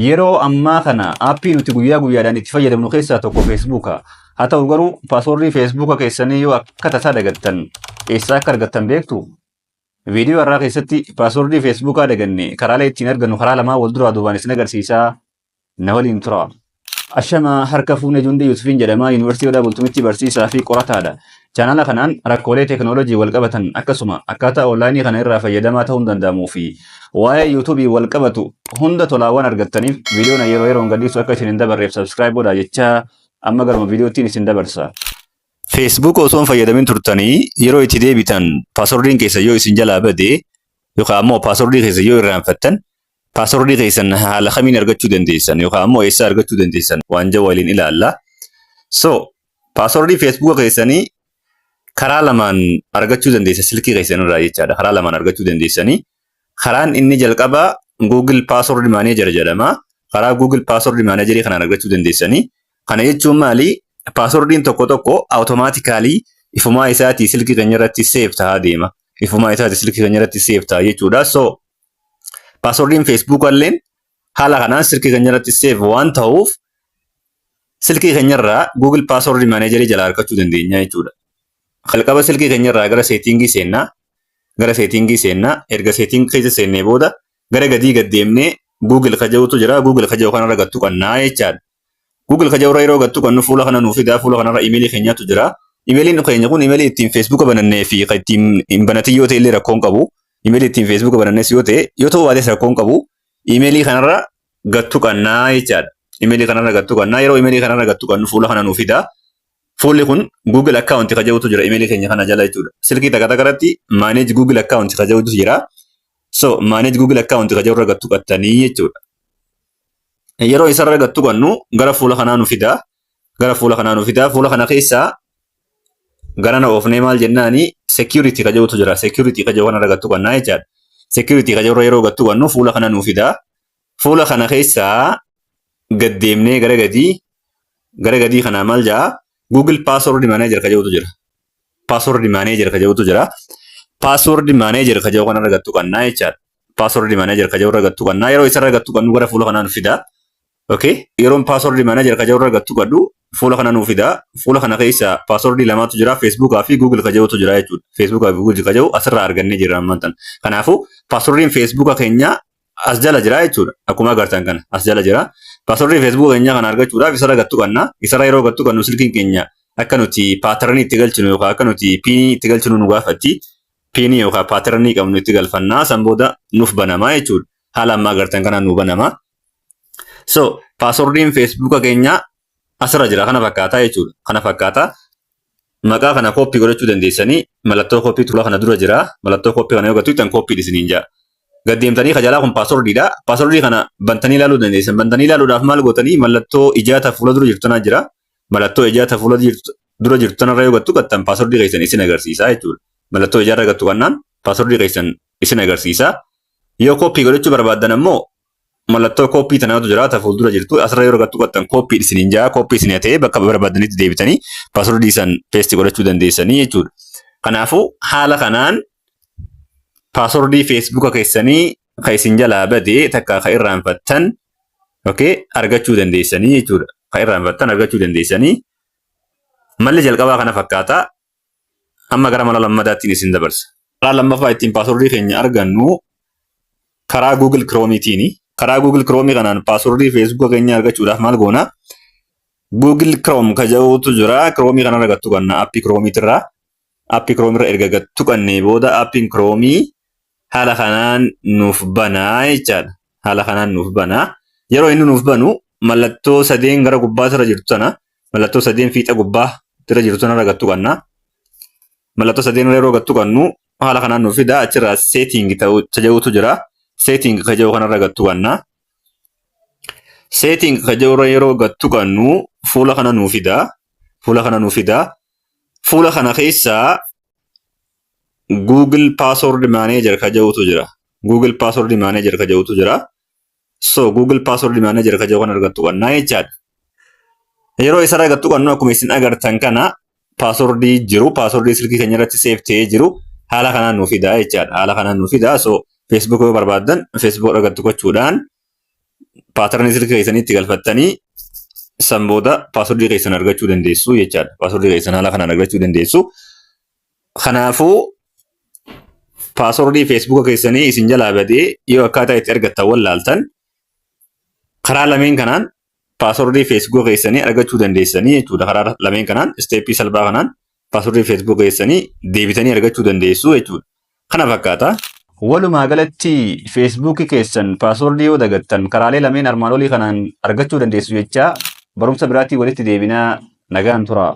Yeroo ammaa kana aappii nuti guyyaa guyyaadhaan itti fayyadamnu keessaa tokko Feesbuuka. Haa ta'u garuu paaswordii Feesbuuka keessanii yoo akka tasaa dagattan eessaa akka argattan beektu? Viidiyoo har'aa keessatti paaswordii Feesbuukaa daganne karaalee ittiin argannu karaa lamaa wal duraa duubaan isin agarsiisaa. Na waliin tura. Ashamaa harka fuunee Jundee Yuusufiin jedhama. Yuunivarsiitii Odaa Bultumitti barsiisaa fi qorataadha. Chaanala kanaan rakkoolee teekinooloojii wal qabatan akkasuma akkaataa onlaayinii kana irraa fayyadamaa ta'uu danda'amuu fi waa'ee yuutuubii wal qabatu hunda tolaawwan argattaniif viidiyoon yeroo yeroon gadhiisu akka isin hin dabarreef sabskiraayib godhaa jechaa amma garuma viidiyoottiin isin dabarsa. Feesbuuk osoo hin fayyadamin turtanii yeroo itti deebitan paaswordiin keessa yoo isin jalaa bade yookaan ammoo paaswordii keessa yoo irraanfattan paaswordii keessan haala kamiin argachuu dandeessan yookaan ammoo eessaa argachuu dandeessan waan jaa waliin ilaalla. So paaswordii Feesbuuka keessanii karaa lamaan argachuu dandeessa silkii keessan irraa jechaadha. Karaa lamaan argachuu dandeessanii karaan inni jalqabaa Google Password Manager jedhama. Karaa Google Password Manager kanaan argachuu dandeessanii. Kana jechuun maali? Paaswordiin tokko tokko automaatikaalii ifumaa isaatii silkii keenya irratti save ta'aa deema. Ifumaa isaatii silkii keenya irratti save ta'a jechuudha. So paaswordiin Facebook illeen haala kanaan silkii keenya irratti save waan ta'uuf silkii keenya irraa Google Password Manager jalaa argachuu dandeenya jechuudha. Qalqaba silkii keenya irraa gara seetingii seennaa. Erga seetingii keessa seennee booda gara gadii gad deemnee Google kaja'utu jira. Google kaja'u kanarra gattu qannaa jechaadha. Google kaja'urra yeroo gattu qannu fuula kana nuuf fidaa. Fuula kanarra imeelii keenyatu jira. Imeeliin keenya kun imeelii ittiin Facebook banannee fi ittiin hin banatin yoo ta'e illee rakkoon qabu. Imeelii ittiin Facebook banannees yoo ta'e yoo ta'u baates rakkoon qabu. Imeelii kanarra gattu qannaa jechaadha. Imeelii kanarra gattu qannaa. Yeroo imeelii kanarra gattu qannu fuula kana nuuf fidaa. Fuulli kun Google account kaja'utu jira imeelii keenya kana jala jechuudha. Silkii takka takkaratti manage Google account kaja'utu jira. So manage Google account kaja'urra gattu qattanii jechuudha. Yeroo isarra gattu qannu gara fuula kanaa nu fidaa. Fuula kana keessaa gara na oofnee maal jennaani security kaja'utu jira. Security kaja'u kanarra gattu qannaa jechaadha. Security kaja'urra yeroo gattu qannu fuula kana nu fidaa. Fuula kana keessaa gad deemnee gara gadii kana maal jaa Google Password Manager kaja'utu jira. Password Manager kaja'u kanarra gattu qannaa jechaadha. Password Manager kaja'urra gattu qannaa. Yeroo isarra gattu qannu gara fuula kanaa nu fidaa. Okay? Yeroon Password Manager kaja'urra gattu qaddu fuula kana nu fidaa. Fuula kana keessa password lamatu jira. Facebook fi Google kaja'utu jira jechuudha. Facebook fi Google kaja'u asirraa argannee jirra ammantan. Kanaafuu passwordin Facebook keenya as jala jira jechuudha. Akkuma agartan kana as jala jira. Passwordii Facebook keenya kana argachuudhaaf isarra gattu qannaa. Isarra yeroo gattu qannu silkiin keenya akka nuti paaternii itti galchinu yookaan akka nuti piinii itti galchinu nu gaafatti. Piinii yookaan paaternii qabnu itti galfannaa san booda nuuf banamaa jechuudha. Haala amma agartan kanaan nu banamaa. So passwordiin Facebook keenya asirra jira kana fakkaataa jechuudha. Kana fakkaataa maqaa kana koppii godhachuu dandeessanii mallattoo koppii fuula kana dura jira. Mallattoo koppii kana yoo gattu ittiin koppii isiniin jira. Gaddeemtanii kajalaa kun paaswordiidha. Paaswordii kana bantanii ilaaluu dandeessan. Bantanii ilaaluudhaaf maal gootanii mallattoo ijaata fuula dura jirtu tanaa jira. Mallattoo ijaata fuula dura jirtu tanarra yoo gattu qattan paaswordii keessan isin agarsiisa jechuudha. Mallattoo ijaarra gattu qannaan paaswordii keessan isin agarsiisa. Yoo koppii godhachuu barbaaddan ammoo mallattoo koppii tanaatu jira. Ta fuuldura jirtu asirra yeroo gattu qattan koppii isiniin jaa. Koppii isin ta'ee bakka barbaaddanitti deebitanii paaswordii san peestii godhachuu dandeessanii jechuudha. Kanaafuu haala kanaan paaswordii Facebook keessanii kan isin jalaa badee takka kan irraanfattan argachuu dandeessanii jechuudha. Kan irraanfattan argachuu dandeessanii. Malli jalqabaa kana fakkaata. Amma gara mala lammadaattiin isin dabarsa. Karaa lammaffaa ittiin paaswordii keenya argannu karaa Google Chromeetiini. Karaa Google Chrome kanaan paaswordii Facebook keenya argachuudhaaf maal goona? Google Chrome kaja'utu jira. Chrome kanarra gattu qannaa aappii Chromeetirraa. Aappii Chrome irra erga gattu qannee booda aappiin Chrome haala kanaan nuuf banaa jechaadha. Haala kanaan nuuf banaa. Yeroo inni nuuf banu mallattoo sadeen gara gubbaa irra jirtu sana mallattoo sadeen fiixa gubbaa irra jirtu sana irra gattu qannaa. Mallattoo sadeen irra yeroo gattu qannu haala kanaan nuuf fidaa. Achirraa setting kaja'utu jira. Setting kaja'u kanarra gattu qannaa. Setting kaja'urra yeroo gattu qannu fuula kana nuuf fidaa. Fuula kana keessaa Google Password Manager kaja'utu jira. So Google Password Manager kaja'u kana argattu qannaa jechaadha. Yeroo isarra gattu qannu akkuma isin agartan kana passwordii jiru. Passwordii silkii keenya irratti save ta'ee jiru. Haala kanaan nuuf fidaa jechaadha. So Facebook yoo barbaaddan Facebook argattu gochuudhaan paatarnii silkii keessanii itti galfattanii san booda paaswordii keessan argachuu dandeessu jechaadha. Paaswordii keessan haala kanaan argachuu dandeessu. Kanaafuu paaswordii feesbuuka keessanii isin jalaa badee yoo akkaataa itti argattan wallaaltan karaa lameen kanaan paaswordii feesbuuka keessanii argachuu dandeessanii jechuudha. Karaa lameen kanaan isteeppii salphaa kanaan paaswordii feesbuuka keessanii deebitanii argachuu dandeessu jechuudha. Kana fakkaata. Walumaa galatti feesbuukii keessan paaswordii yoo dagattan karaalee lameen armaan olii kanaan argachuu dandeessu jecha barumsa biraatii walitti deebinaa nagaan tura.